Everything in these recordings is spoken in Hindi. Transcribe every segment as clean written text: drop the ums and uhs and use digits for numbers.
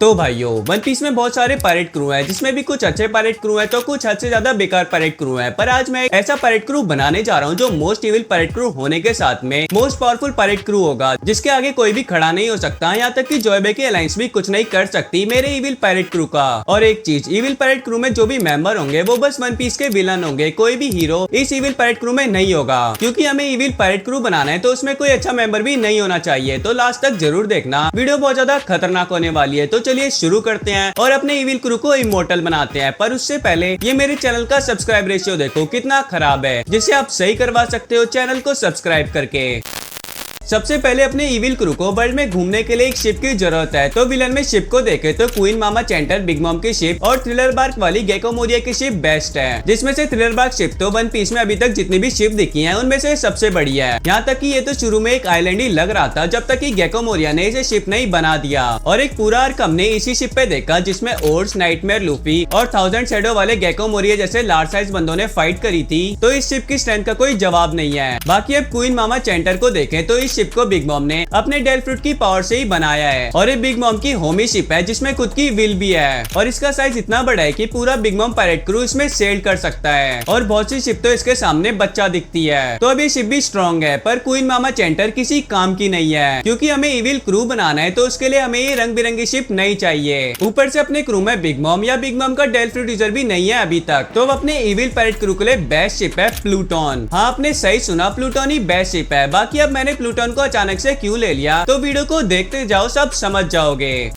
तो भाइयों, वन पीस में बहुत सारे पायरेट क्रू हैं, जिसमें भी कुछ अच्छे पायरेट क्रू हैं तो कुछ हद से ज्यादा बेकार पायरेट क्रू हैं। पर आज मैं एक ऐसा पायरेट क्रू बनाने जा रहा हूं जो मोस्ट इविल पायरेट क्रू होने के साथ में मोस्ट पावरफुल पायरेट क्रू होगा, जिसके आगे कोई भी खड़ा नहीं हो सकता। यहाँ तक कि जोयबे की अलायंस भी कुछ नहीं कर सकती मेरे इविल पायरेट क्रू का। और एक चीज, इविल पायरेट क्रू में जो भी मेंबर होंगे वो बस वन पीस के विलन होंगे, कोई भी हीरो इस इविल पायरेट क्रू में नहीं होगा। क्योंकि हमें इविल पायरेट क्रू बनाना है तो उसमें कोई अच्छा मेंबर भी नहीं होना चाहिए। तो लास्ट तक जरूर देखना, वीडियो बहुत ज्यादा खतरनाक होने वाली है। तो चलिए शुरू करते हैं और अपने इविल क्रू को इमोर्टल बनाते हैं। पर उससे पहले ये मेरे चैनल का सब्सक्राइब रेशियो देखो कितना खराब है, जिसे आप सही करवा सकते हो चैनल को सब्सक्राइब करके। सबसे पहले अपने इविल क्रू को वर्ल्ड में घूमने के लिए एक शिप की जरूरत है। तो विलन में शिप को देखे तो क्वीन मामा चैंटर बिग मॉम की शिप और थ्रिलर बार्क वाली गेको मोरिया की शिप बेस्ट है। जिसमें से थ्रिलर बार्क शिप तो वन पीस में अभी तक जितनी भी शिप दिखी है उनमें से सबसे बढ़िया है। यहाँ तक कि ये तो शुरू में एक आइलैंड ही लग रहा था, जब तक कि गेको मोरिया ने इसे शिप नहीं बना दिया। और एक पूरा आर्क हमने इसी शिप पे देखा, जिसमें ओर्स, नाइटमेयर, लूफी और 1000 शैडो वाले गेको मोरिया जैसे लार्ज साइज बंदों ने फाइट करी थी। तो इस शिप की स्ट्रेंथ का कोई जवाब नहीं है। बाकी अब क्वीन मामा चैंटर को देखें तो इस शिप को बिग मॉम ने अपने डेल फ्रूट की पावर से ही बनाया है। और ये बिग मॉम की होमी शिप है, जिसमें खुद की विल भी है। और इसका साइज इतना बड़ा है कि पूरा बिग मॉम पायरेट क्रू इसमें सेल कर सकता है। और बहुत सी शिप तो इसके सामने बच्चा दिखती है। तो अब ये शिप भी स्ट्रॉन्ग है, पर क्वीन मामा चैंटर किसी काम की नहीं है। क्योंकि हमें इविल क्रू बनाना है तो उसके लिए हमें ये रंग बिरंगी शिप नहीं चाहिए। ऊपर से अपने क्रू में बिग मॉम या बिग मॉम का डेल फ्रूट यूजर भी नहीं है अभी तक। तो अपने इविल पायरेट क्रू के लिए बेस्ट शिप है प्लूटोन। हाँ, आपने सही सुना, प्लूटोन ही बेस्ट शिप है। बाकी अब मैंने प्लूटोन को अचानक से क्यों ले लिया तो वीडियो को देखते जाओ, सब समझ जाओगे।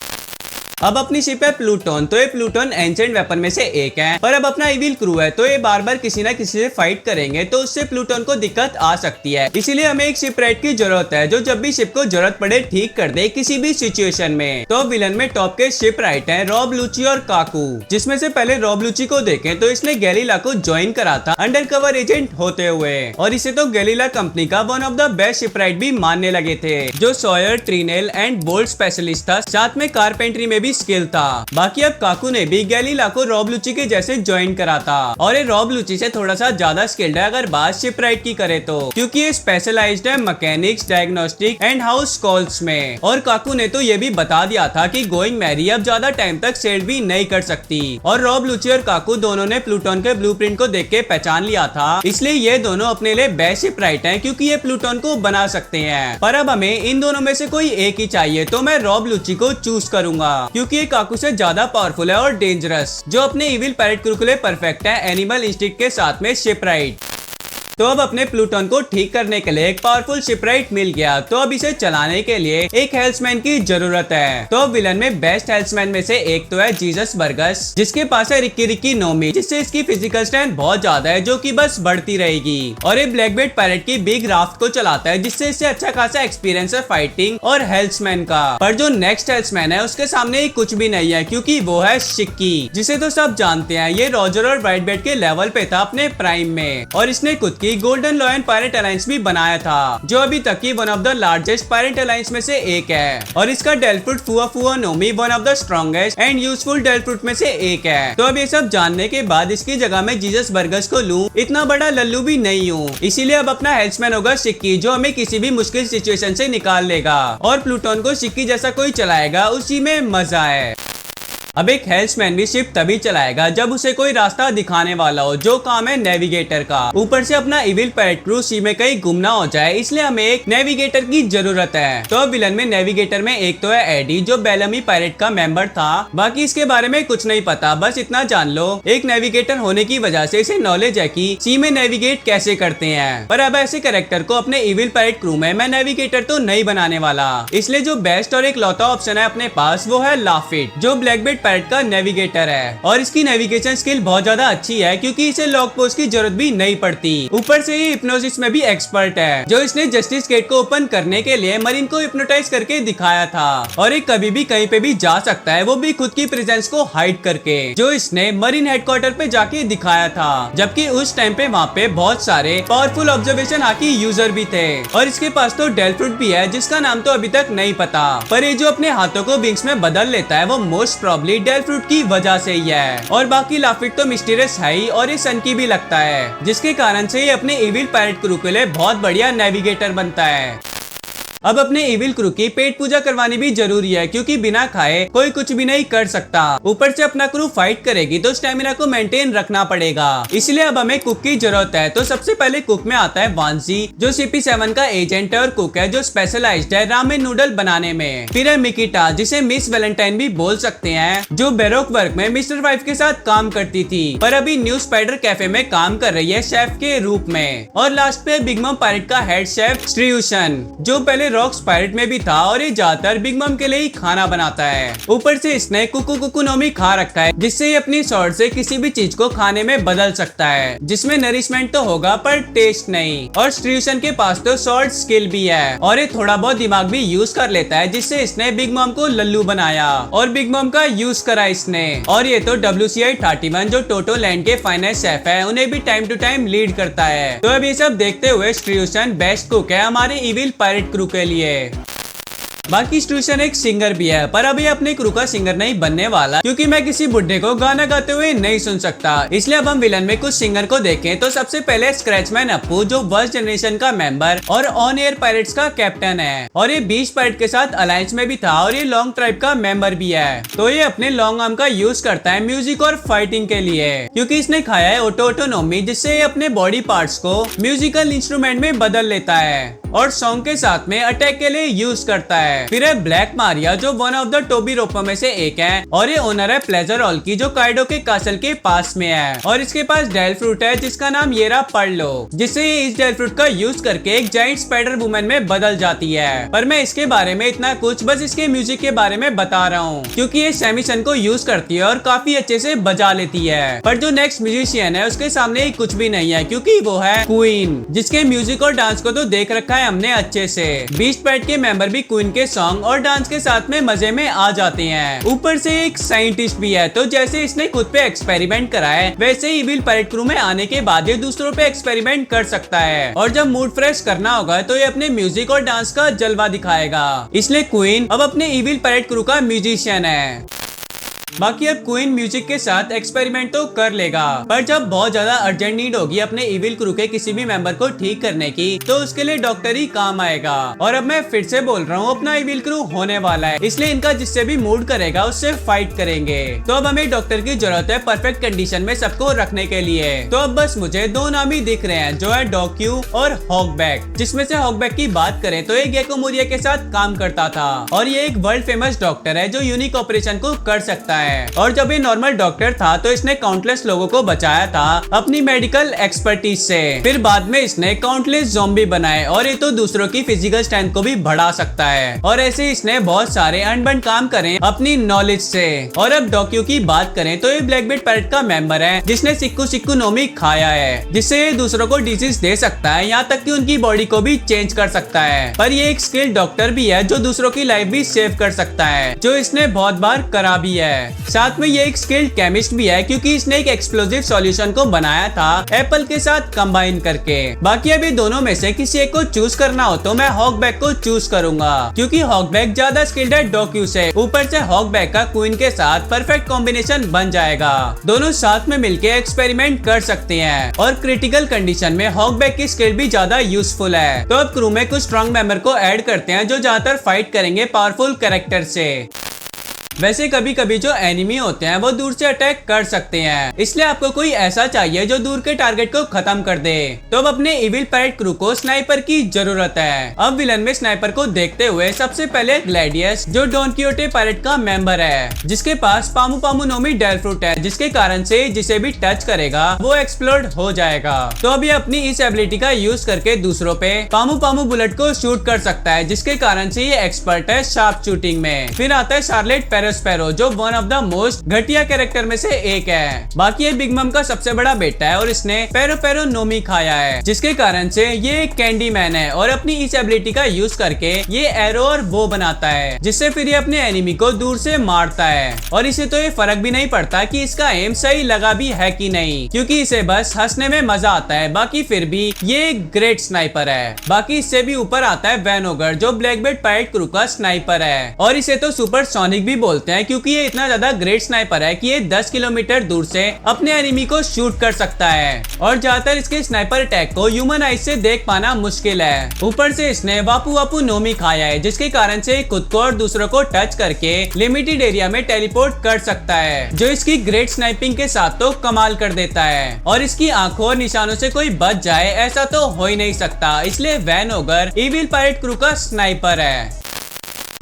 अब अपनी शिप है प्लूटोन। तो ये प्लूटोन एंशिएंट वेपन में से एक है। पर अब अपना इविल क्रू है तो ये बार बार किसी न किसी से फाइट करेंगे, तो उससे प्लूटोन को दिक्कत आ सकती है। इसीलिए हमें एक शिप राइट की जरूरत है, जो जब भी शिप को जरूरत पड़े ठीक कर दे किसी भी सिचुएशन में। तो विलन में टॉप के शिप राइट है रॉब लूची और काकू। जिसमें से पहले रॉब लूची को देखें तो इसने गैलीला को ज्वाइन करा था अंडर कवर एजेंट होते हुए। और इसे तो गैलीला कंपनी का one of the best ship right भी मानने लगे थे, जो सॉयर, ट्रिनेल एंड बोल्ट स्पेशलिस्ट था, साथ में कारपेंट्री में भी स्किल था। बाकी अब काकू ने भी गैलीला को रॉब लूची के जैसे ज्वाइन करा था। और ये रॉब लूची से थोड़ा सा ज्यादा स्किल्ड है अगर बात शिप राइट की करे तो, क्योंकि ये स्पेशलाइज्ड है mechanics, diagnostic and house calls में। और काकू ने तो ये भी बता दिया था कि गोइंग मैरी अब ज्यादा टाइम तक सेल भी नहीं कर सकती। और रॉब लूची और काकू दोनों ने प्लूटोन के ब्लूप्रिंट को देख के पहचान लिया था, इसलिए ये दोनों अपने लिए बेस्ट शिप राइट है, क्योंकि ये प्लूटोन को बना सकते हैं। पर अब हमें इन दोनों में से कोई एक ही चाहिए, तो मैं रॉब लूची को चूज करूंगा, क्योंकि ये काकू से ज्यादा पावरफुल है और डेंजरस, जो अपने इविल पायरेट क्रू के लिए परफेक्ट है एनिमल इंस्टिंक्ट के साथ में शिप राइट। तो अब अपने प्लूटोन को ठीक करने के लिए एक पावरफुल शिपराइट मिल गया। तो अब इसे चलाने के लिए एक हेल्समैन की जरूरत है। तो विलन में बेस्ट हेल्समैन में से एक तो है जीसस बर्गस, जिसके पास है रिक्की रिक्की नोमी, जिससे इसकी फिजिकल स्ट्रेंथ बहुत ज्यादा है, जो कि बस बढ़ती रहेगी। और ये ब्लैकबेट पायरेट की बिग राफ्ट को चलाता है, जिससे इससे अच्छा खासा एक्सपीरियंस है फाइटिंग और हेल्समैन का। पर जो नेक्स्ट हेल्समैन है उसके सामने कुछ भी नहीं है, क्योंकि वो है शिक्की, जिसे तो सब जानते हैं। ये रॉजर और व्हाइटबेट के लेवल पे था अपने प्राइम में, और इसने खुद की गोल्डन लॉयन पायरेट अलायंस भी बनाया था, जो अभी तक की one of the largest pirate alliance में से एक है। और इसका डेल फ्रूट फुआ फुआ नोमी one of the strongest and useful devil fruit में से एक है। तो अब ये सब जानने के बाद इसकी जगह में जीसस बर्गस को लूं, इतना बड़ा लल्लू भी नहीं हूँ। इसीलिए अब अपना हेल्समैन होगा शिक्की, जो हमें किसी भी मुश्किल सिचुएशन से निकाल लेगा। और प्लूटोन को शिक्की जैसा कोई चलाएगा, उसी में मजा है। अब एक हेल्समैन भी शिप तभी चलाएगा जब उसे कोई रास्ता दिखाने वाला हो, जो काम है नेविगेटर का। ऊपर से अपना इविल पायरेट क्रू सी में कहीं गुम ना हो जाए, इसलिए हमें एक नेविगेटर की जरूरत है। तो विलन में नेविगेटर में एक तो है एडी, जो बेलमी पायरेट का मेंबर था। बाकी इसके बारे में कुछ नहीं पता, बस इतना जान लो एक नेविगेटर होने की वजह से इसे नॉलेज है कि सी में नेविगेट कैसे करते हैं। पर अब ऐसे कैरेक्टर को अपने इविल पायरेट क्रू में मैं नेविगेटर तो नहीं बनाने वाला, इसलिए जो बेस्ट और एक लौता ऑप्शन है अपने पास वो है लाफिट, जो ब्लैकबेट पायरेट का नेविगेटर है। और इसकी नेविगेशन स्किल बहुत ज्यादा अच्छी है, क्योंकि इसे लॉक पोस्ट की जरूरत भी नहीं पड़ती। ऊपर से ये हिप्नोसिस में भी एक्सपर्ट है, जो इसने जस्टिस गेट को ओपन करने के लिए मरीन को हिप्नोटाइज करके दिखाया था। और ये कभी भी कहीं पे भी जा सकता है, वो भी खुद की प्रेजेंस को हाइड करके, जो इसने मरीन हेडक्वार्टर पे जाके दिखाया था। जबकि उस टाइम पे वहाँ पे बहुत सारे पावरफुल ऑब्जर्वेशन हाकी यूजर भी थे। और इसके पास तो डेल फ्रूट भी है, जिसका नाम तो अभी तक नहीं पता। पर ये जो अपने हाथों को विंग्स में बदल लेता है, वो मोस्ट प्रोबेबली डेल फ्रूट की वजह से ही है। और बाकी लाफिट तो मिस्टीरियस है ही, और ये सन की भी लगता है, जिसके कारण से ये अपने इविल पायरेट क्रू के लिए बहुत बढ़िया नेविगेटर बनता है। अब अपने इविल क्रू की पेट पूजा करवानी भी जरूरी है, क्योंकि बिना खाए कोई कुछ भी नहीं कर सकता। ऊपर से अपना क्रू फाइट करेगी तो स्टेमिना को मेंटेन रखना पड़ेगा, इसलिए अब हमें कुक की जरूरत है। तो सबसे पहले कुक में आता है वांसी, जो CP7 का एजेंट है और कुक है जो स्पेशलाइज्ड है रामेन नूडल बनाने में। फिर है मिकिटा, जिसे मिस वैलेंटाइन भी बोल सकते हैं, जो बैरोक वर्क में मिस्टर वाइफ के साथ काम करती थी, पर अभी न्यू स्पाइडर कैफे में काम कर रही है शेफ के रूप में। और लास्ट पे बिग मम पायरेट का हेड शेफ स्ट्रियूशन, जो पहले रॉक्स पायरेट में भी था और ये ज्यादातर बिग मम के लिए ही खाना बनाता है। ऊपर से इसने कुकू कुकू नोमी खा रखा है, जिससे ये अपनी स्वॉर्ड से किसी भी चीज को खाने में बदल सकता है, जिसमें नरिशमेंट तो होगा पर टेस्ट नहीं। और स्ट्रियूशन के पास तो स्वॉर्ड स्किल भी है और ये थोड़ा बहुत दिमाग भी यूज कर लेता है, जिससे इसने बिग मम को लल्लू बनाया और बिग मम का यूज करा इसने। और ये तो WCI 31 जो टोटो लैंड के फाइनेंस शेफ है, उन्हें भी टाइम टू टाइम लीड करता है। तो अब ये सब देखते हुए स्ट्रियूशन बेस्ट कुक है हमारे इविल पायरेट क्रू के लिए। बाकी स्ट्रियूशन एक सिंगर भी है, पर अभी अपने क्रू का सिंगर नहीं बनने वाला, क्योंकि मैं किसी बुड्ढे को गाना गाते हुए नहीं सुन सकता। इसलिए अब हम विलन में कुछ सिंगर को देखें तो सबसे पहले स्क्रैचमैन अप्पू, जो वर्स्ट जनरेशन का मेंबर और ऑन एयर पायरेट्स का कैप्टन है, और ये बीस्ट पायरेट के साथ अलायंस में भी था और ये लॉन्ग ट्राइब का मेंबर भी है। तो ये अपने लॉन्ग आर्म का यूज करता है म्यूजिक और फाइटिंग के लिए, क्योंकि इसने खाया है ऑटोनोमी, जिससे ये अपने बॉडी पार्ट्स को म्यूजिकल इंस्ट्रूमेंट में बदल लेता है और सॉन्ग के साथ में अटैक के लिए यूज करता है। फिर है ब्लैक मारिया, जो वन ऑफ द टोबी रोपो में से एक है, और ये ओनर है प्लेजर ऑल की, जो काइडो के कासल के पास में है। और इसके पास डेल फ्रूट है, जिसका नाम ये रहा पढ़ लो, जिससे ये इस डेल फ्रूट का यूज करके एक जाइंट स्पाइडर वुमन में बदल जाती है। पर मैं इसके बारे में इतना कुछ बस इसके म्यूजिक के बारे में बता रहा हूँ, क्योंकि ये सैमिसन को यूज करती है और काफी अच्छे से बजा लेती है। पर जो नेक्स्ट म्यूजिशियन है उसके सामने कुछ भी नहीं है, क्योंकि वो है क्वीन, जिसके म्यूजिक और डांस को तो देख रखा है हमने अच्छे से। बीस्ट पायरेट के मेंबर भी क्वीन के सॉन्ग और डांस के साथ में मजे में आ जाते हैं। ऊपर से एक साइंटिस्ट भी है, तो जैसे इसने खुद पे एक्सपेरिमेंट करा है, वैसे ही इविल पायरेट क्रू में आने के बाद ये दूसरों पे एक्सपेरिमेंट कर सकता है। और जब मूड फ्रेश करना होगा तो ये अपने म्यूजिक और डांस का जलवा दिखाएगा। इसलिए क्वीन अब अपने इविल पायरेट क्रू का म्यूजिशियन है। बाकी अब क्वीन म्यूजिक के साथ एक्सपेरिमेंट तो कर लेगा, पर जब बहुत ज्यादा अर्जेंट नीड होगी अपने इविल क्रू के किसी भी मेंबर को ठीक करने की, तो उसके लिए डॉक्टर ही काम आएगा। और अब मैं फिर से बोल रहा हूँ, अपना इविल क्रू होने वाला है, इसलिए इनका जिससे भी मूड करेगा उससे फाइट करेंगे। तो अब हमें डॉक्टर की जरूरत है परफेक्ट कंडीशन में सबको रखने के लिए। तो अब बस मुझे दो नाम ही दिख रहे हैं, जो है डॉक्यू और हॉकबैक। जिसमें से हॉकबैक की बात करें तो ये गेको मोरिया के साथ काम करता था, और ये एक वर्ल्ड फेमस डॉक्टर है जो यूनिक ऑपरेशन को कर सकता है। और जब ये नॉर्मल डॉक्टर था तो इसने काउंटलेस लोगों को बचाया था अपनी मेडिकल एक्सपर्टीज से। फिर बाद में इसने काउंटलेस ज़ॉम्बी बनाए, और ये तो दूसरों की फिजिकल स्ट्रेंथ को भी बढ़ा सकता है। और ऐसे इसने बहुत सारे अनबन काम करे अपनी नॉलेज से। और अब डॉक्यू की बात करें तो ये ब्लैक बेल्ट पायरेट का मेंबर है, जिसने सिक्कू सिक्कू नोमी खाया है, जिससे ये दूसरों को डिजीज दे सकता है, यहाँ तक कि उनकी बॉडी को भी चेंज कर सकता है। पर ये एक स्किल्ड डॉक्टर भी है जो दूसरों की लाइफ भी सेव कर सकता है, जो इसने बहुत बार करा भी है। साथ में ये एक स्किल्ड केमिस्ट भी है, क्योंकि इसने एक एक्सप्लोजिव सॉल्यूशन को बनाया था एप्पल के साथ कंबाइन करके। बाकी अभी दोनों में से किसी एक को चूज करना हो तो मैं हॉकबैक को चूज करूंगा, क्योंकि हॉकबैक ज्यादा स्किल्ड है डॉक्यू से। ऊपर से हॉकबैक का क्वीन के साथ परफेक्ट कॉम्बिनेशन बन जाएगा। दोनों साथ में मिलकर एक्सपेरिमेंट कर सकते हैं, और क्रिटिकल कंडीशन में हॉकबैक की स्किल भी ज्यादा यूजफुल है। तो अब क्रू में कुछ स्ट्रॉन्ग मेंबर को ऐड करते हैं, जो ज्यादातर फाइट करेंगे पावरफुल कैरेक्टर से। वैसे कभी कभी जो एनिमी होते हैं वो दूर से अटैक कर सकते हैं, इसलिए आपको कोई ऐसा चाहिए जो दूर के टारगेट को खत्म कर दे। तो अब अपने इविल पायरेट क्रू को स्नाइपर की जरूरत है। अब विलन में स्नाइपर को देखते हुए सबसे पहले ग्लैडियस, जो डॉन कियोटे पायरेट का मेंबर है, जिसके पास पामू पामू नोमी डेल फ्रूट है, जिसके कारण से जिसे भी टच करेगा वो एक्सप्लोड हो जाएगा। तो अब ये अपनी इस एबिलिटी का यूज करके दूसरों पे पामू पामू बुलेट को शूट कर सकता है, जिसके कारण से ये एक्सपर्ट है शार्प शूटिंग में। फिर आता है शार्लेट स्पैरो, जो वन ऑफ द मोस्ट घटिया कैरेक्टर में से एक है। बाकी ये बिग मम का सबसे बड़ा बेटा है, और इसने पैरो नोमी खाया है, जिसके कारण से ये एक कैंडी मैन है, और अपनी इस एबिलिटी का यूज करके ये एरो और बो बनाता है, जिससे फिर ये अपने एनिमी को दूर से मारता है। और इसे तो ये फर्क भी नहीं पड़ता कि इसका एम सही लगा भी है कि नहीं, क्योंकि इसे बस हंसने में मजा आता है। बाकी फिर भी ये एक ग्रेट स्नाइपर है। बाकी इससे भी ऊपर आता है वैनोगर, जो ब्लैक बेल्ट पायरेट क्रू का स्नाइपर है, और इसे तो सुपर सोनिक भी बोलते हैं क्योंकि ये इतना ज्यादा ग्रेट स्नाइपर है कि ये 10 किलोमीटर दूर से अपने एनिमी को शूट कर सकता है और ज्यादातर इसके स्नाइपर अटैक को ह्यूमन आइज से देख पाना मुश्किल है। ऊपर से इसने वापू वापू नोमी खाया है, जिसके कारण से खुद को और दूसरों को टच करके लिमिटेड एरिया में टेलीपोर्ट कर सकता है, जो इसकी ग्रेट स्नाइपिंग के साथ तो कमाल कर देता है। और इसकी आंखों और निशानों से कोई बच जाए ऐसा तो हो ही नहीं सकता, इसलिए Van Augur evil pirate crew का स्नाइपर है।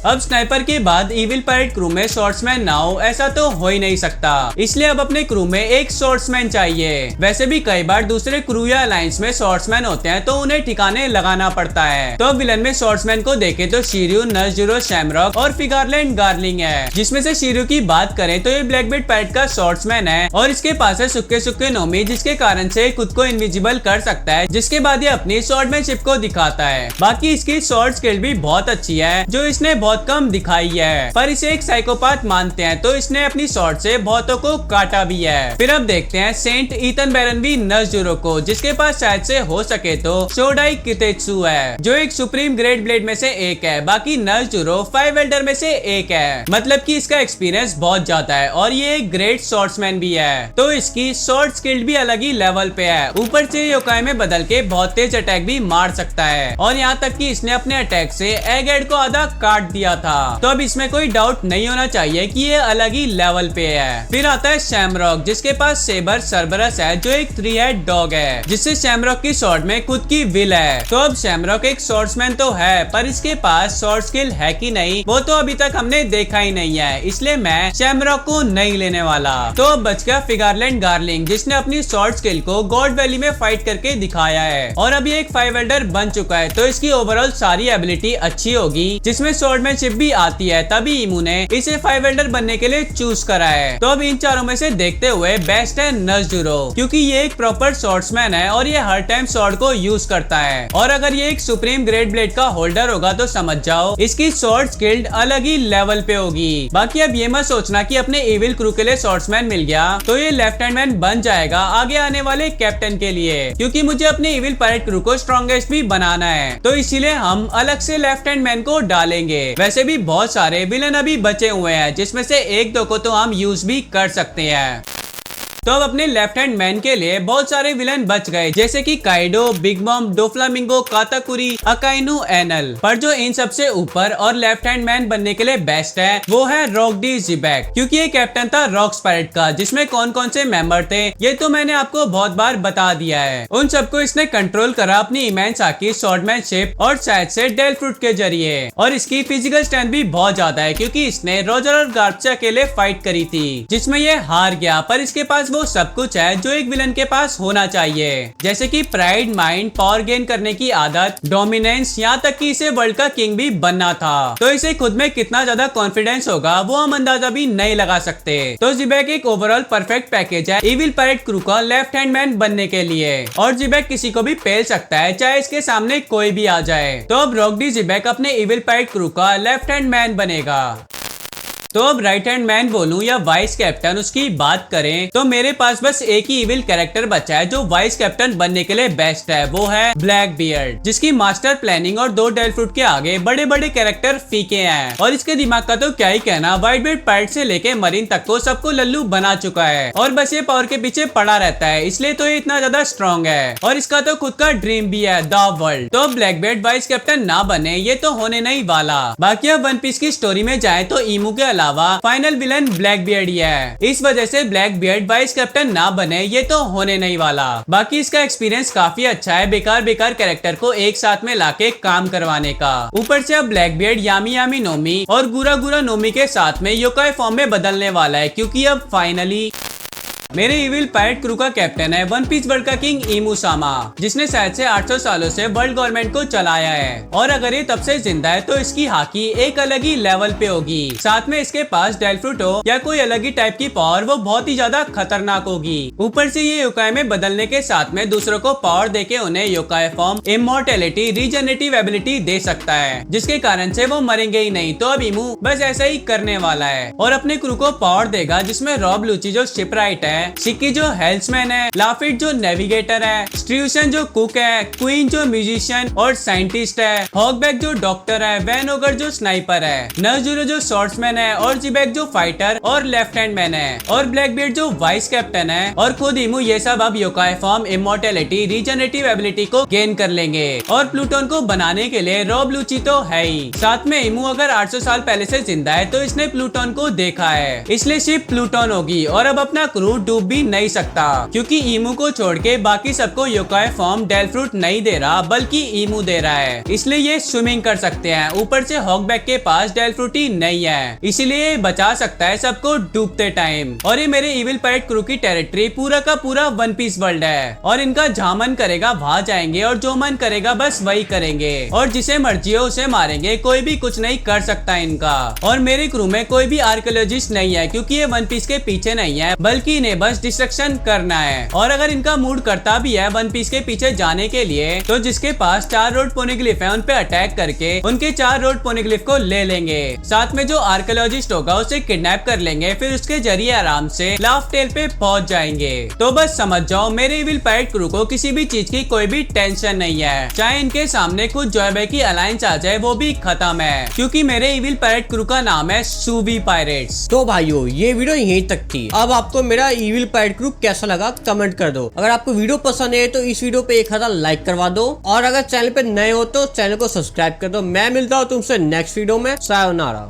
अब स्नाइपर के बाद इविल पायरेट क्रू में शॉर्ट्समैन ना हो ऐसा तो हो ही नहीं सकता, इसलिए अब अपने क्रू में एक शॉर्ट्समैन चाहिए। वैसे भी कई बार दूसरे क्रू या अलायंस में शॉर्ट्समैन होते हैं तो उन्हें ठिकाने लगाना पड़ता है। तो अब विलन में शॉर्ट्समैन को देखे तो शिर्यू, नज़ुरो, शैमरॉक और फिगारलैंड गार्लिंग है। जिसमें से शिर्यू की बात करें तो ये ब्लैकबीट पायरेट का शॉर्ट्समैन है और इसके पास है सुक्के सुक्के नोमी, जिसके कारण से खुद को इनविजिबल कर सकता है, जिसके बाद ये अपनी स्वॉर्डमैनशिप को दिखाता है। बाकी इसकी शॉर्ट स्किल भी बहुत अच्छी है जो इसने बहुत कम दिखाई है, पर इसे एक साइकोपाथ मानते हैं तो इसने अपनी शॉर्ट से बहुतों को काटा भी है। फिर अब देखते हैं सेंट ईथन बैरनबी नज़ुरो को, जिसके पास शायद से हो सके तो शोडाई कितेत्सु है, जो एक सुप्रीम ग्रेट ब्लेड में से एक है। बाकी नज़ुरो 5 वेल्डर में से एक है, मतलब कि इसका एक्सपीरियंस बहुत ज्यादा है और ये एक ग्रेट शॉर्ट्समैन भी है, तो इसकी शॉर्ट स्किल भी अलग ही लेवल पे है। ऊपर से योकाई में बदल के बहुत तेज अटैक भी मार सकता है और यहाँ तक कि इसने अपने अटैक से एगेड को आधा काट दिया था। तो अब इसमें कोई डाउट नहीं होना चाहिए कि ये अलग ही लेवल पे है। फिर आता है शैमरॉक, जिसके पास सेबर सर्बरस है, जो एक 3 हेड डॉग है, जिससे शैमरॉक की शॉर्ट में खुद की विल है। तो अब शैमरॉक एक शॉर्ट्समैन तो है, पर इसके पास शॉर्ट स्किल है कि नहीं वो तो अभी तक हमने देखा ही नहीं है, इसलिए मैं शैमरॉक को नहीं लेने वाला। तो अब बच गया फिगारलैंड गार्लिंग, जिसने अपनी शॉर्ट स्किल को गॉड वैली में फाइट करके दिखाया है और अभी एक 5 वेल्डर बन चुका है, तो इसकी ओवरऑल सारी एबिलिटी अच्छी होगी, जिसमें स्वॉर्डमैनशिप भी आती है। तभी इमू ने इसे 5 वेल्डर बनने के लिए चूज करा है। तो अब इन चारों में से देखते हुए बेस्ट है नज़ुरो, क्योंकि ये एक प्रॉपर शॉर्ट्समैन है और ये हर टाइम शॉर्ट को यूज करता है। और अगर ये एक सुप्रीम ग्रेट ब्लेड का होल्डर होगा तो समझ जाओ इसकी शॉर्ट स्किल्ड अलग ही लेवल पे होगी। बाकी अब ये मत सोचना कि अपने इविल क्रू के लिए शॉर्ट्समैन मिल गया तो ये लेफ्ट हैंड मैन बन जाएगा आगे आने वाले कैप्टन के लिए, क्योंकि मुझे अपने इविल पायरेट क्रू को स्ट्रॉन्गेस्ट भी बनाना है, तो इसीलिए हम अलग से लेफ्ट हैंड मैन को डालेंगे। वैसे भी बहुत सारे विलन अभी बचे हुए हैं, जिसमें से एक दो को तो हम यूज भी कर सकते हैं। तो अब अपने लेफ्ट हैंड मैन के लिए बहुत सारे विलन बच गए, जैसे कि Kaido, Big Mom, Doflamingo, Katakuri, Akainu, Enel. पर जो इन सबसे ऊपर और लेफ्ट हैंड मैन बनने के लिए बेस्ट है वो है रॉक डी जिबैक, क्योंकि ये कैप्टन था रॉक्स पायरेट का, जिसमें कौन कौन से मेंबर थे ये तो मैंने आपको बहुत बार बता दिया है। उन सबको इसने कंट्रोल करा अपनी इमेंस आकी स्वॉर्डमैनशिप और शायद से डेल फ्रूट के जरिए। और इसकी फिजिकल स्ट्रेंथ भी बहुत ज्यादा है, क्योंकि इसने रोजर और गार्प से अकेले फाइट करी थी, जिसमें ये हार गया, पर इसके पास वो सब कुछ है जो एक विलन के पास होना चाहिए, जैसे कि प्राइड, माइंड, पावर गेन करने की आदत, डोमिनेंस, यहाँ तक कि इसे वर्ल्ड का किंग भी बनना था। तो इसे खुद में कितना ज्यादा कॉन्फिडेंस होगा वो हम अंदाजा भी नहीं लगा सकते। तो जिबैक एक ओवरऑल परफेक्ट पैकेज है इविल पायरेट क्रू का लेफ्ट हैंड मैन बनने के लिए, और जिबैक किसी को भी पेल सकता है चाहे इसके सामने कोई भी आ जाए। तो अब रॉक डी जिबैक अपने इविल पायरेट क्रू का लेफ्ट हैंड मैन बनेगा। तो अब राइट हैंड मैन बोलूं या वाइस कैप्टन, उसकी बात करें तो मेरे पास बस एक ही इविल कैरेक्टर बचा है जो वाइस कैप्टन बनने के लिए बेस्ट है, वो है ब्लैक बियर्ड, जिसकी मास्टर प्लानिंग और 2 डेल फ्रूट के आगे बड़े बड़े कैरेक्टर फीके हैं, और इसके दिमाग का तो क्या ही कहना, व्हाइट बेल्ट पायरेट से लेके मरीन तक को सबको लल्लू बना चुका है और बस ये पावर के पीछे पड़ा रहता है, इसलिए तो ये इतना ज्यादा स्ट्रॉन्ग है। और इसका तो खुद का ड्रीम भी है, द वर्ल्ड। तो ब्लैक बियर्ड वाइस कैप्टन ना बने ये तो होने नहीं वाला। बाकी अब वन पीस की स्टोरी में जाए तो ईमू के फाइनल विलन ब्लैक बियर्ड ही है, इस वजह से ब्लैक बियर्ड वाइस कैप्टन ना बने ये तो होने नहीं वाला। बाकी इसका एक्सपीरियंस काफी अच्छा है बेकार बेकार कैरेक्टर को एक साथ में लाके काम करवाने का। ऊपर से अब ब्लैक बियर्ड यामी यामी नोमी और गुरा गुरा नोमी के साथ में योकाई फॉर्म में बदलने वाला है, क्योंकि अब फाइनली मेरे इविल पायरेट क्रू का कैप्टन है वन पीस वर्ल्ड का किंग इमू सामा, जिसने शायद से 800 सालों से वर्ल्ड गवर्नमेंट को चलाया है, और अगर ये तब से जिंदा है तो इसकी हाकी एक अलग ही लेवल पे होगी। साथ में इसके पास डेल फ्रूट हो या कोई अलग ही टाइप की पावर, वो बहुत ही ज्यादा खतरनाक होगी। ऊपर से ये योकाई में बदलने के साथ में दूसरों को पावर देके उन्हें yokai form, immortality, regenerative ability दे सकता है, जिसके कारण से वो मरेंगे ही नहीं। तो अब इमू बस ऐसा ही करने वाला है और अपने क्रू को पावर देगा, जिसमें रॉब लूची जो शिपराइट है शिकी जो हेल्थमैन है, लाफिट जो नेविगेटर है, स्ट्रूसन जो कुक है, क्वीन जो म्यूजिशियन और साइंटिस्ट है, हॉकबैक जो डॉक्टर है, वैनोगर जो स्नाइपर है, नर्जुरो जो शॉर्ट्समैन है और जिबैक जो फाइटर और लेफ्ट हैंड मैन है और ब्लैकबीयर्ड जो वाइस कैप्टन है और खुद इमू ये सब अब yokai form, immortality, regenerative ability को गेन कर लेंगे। और प्लूटोन को बनाने के लिए रॉब लूची तो है ही, साथ में इमू अगर 800 साल पहले से जिंदा है तो इसने प्लूटोन को देखा है, इसलिए शिप प्लूटोन होगी और अब अपना क्रू डूब भी नहीं सकता क्योंकि इमू को छोड़ के बाकी सबको योकाई फॉर्म डेलफ्रूट नहीं दे रहा बल्कि इमू दे रहा है, इसलिए ये स्विमिंग कर सकते हैं। ऊपर से हॉकबैक के पास डेलफ्रूट ही नहीं है, इसीलिए ये बचा सकता है सबको डूबते टाइम। और ये मेरे इविल पायरेट क्रू की टेरिटरी पूरा का पूरा वन पीस वर्ल्ड है और इनका जहाँ मन करेगा वहाँ जाएंगे और जो मन करेगा बस वही करेंगे और जिसे मर्जी हो उसे मारेंगे, कोई भी कुछ नहीं कर सकता इनका। और मेरे क्रू में कोई भी आर्कियोलॉजिस्ट नहीं है क्योंकि ये वन पीस के पीछे नहीं है बल्कि इन्हें बस डिस्ट्रक्शन करना है। और अगर इनका मूड करता भी है वन पीस के पीछे जाने के लिए तो जिसके पास 4 रोड पोनिग्लिफ है उन पे अटैक करके उनके 4 रोड पोनिग्लिफ को ले लेंगे, साथ में जो आर्कियोलॉजिस्ट होगा उसे किडनैप कर लेंगे, फिर उसके जरिए आराम से लाफ टेल पे पहुंच जाएंगे। तो बस समझ जाओ मेरे इविल पायरेट क्रू को किसी भी चीज की कोई भी टेंशन नहीं है, चाहे इनके सामने कुछ जॉयबे की अलायंस आ जाए वो भी खत्म है क्योंकि मेरे इविल पायरेट क्रू का नाम है सूवी पायरेट्स। तो भाइयों ये वीडियो यहीं तक थी। अब आपको मेरा इविल पायरेट क्रू कैसा लगा कमेंट कर दो। अगर आपको वीडियो पसंद है तो इस वीडियो पे 1000 लाइक करवा दो और अगर चैनल पे नए हो तो चैनल को सब्सक्राइब कर दो। मैं मिलता हूँ तुमसे नेक्स्ट वीडियो में। सायोनारा।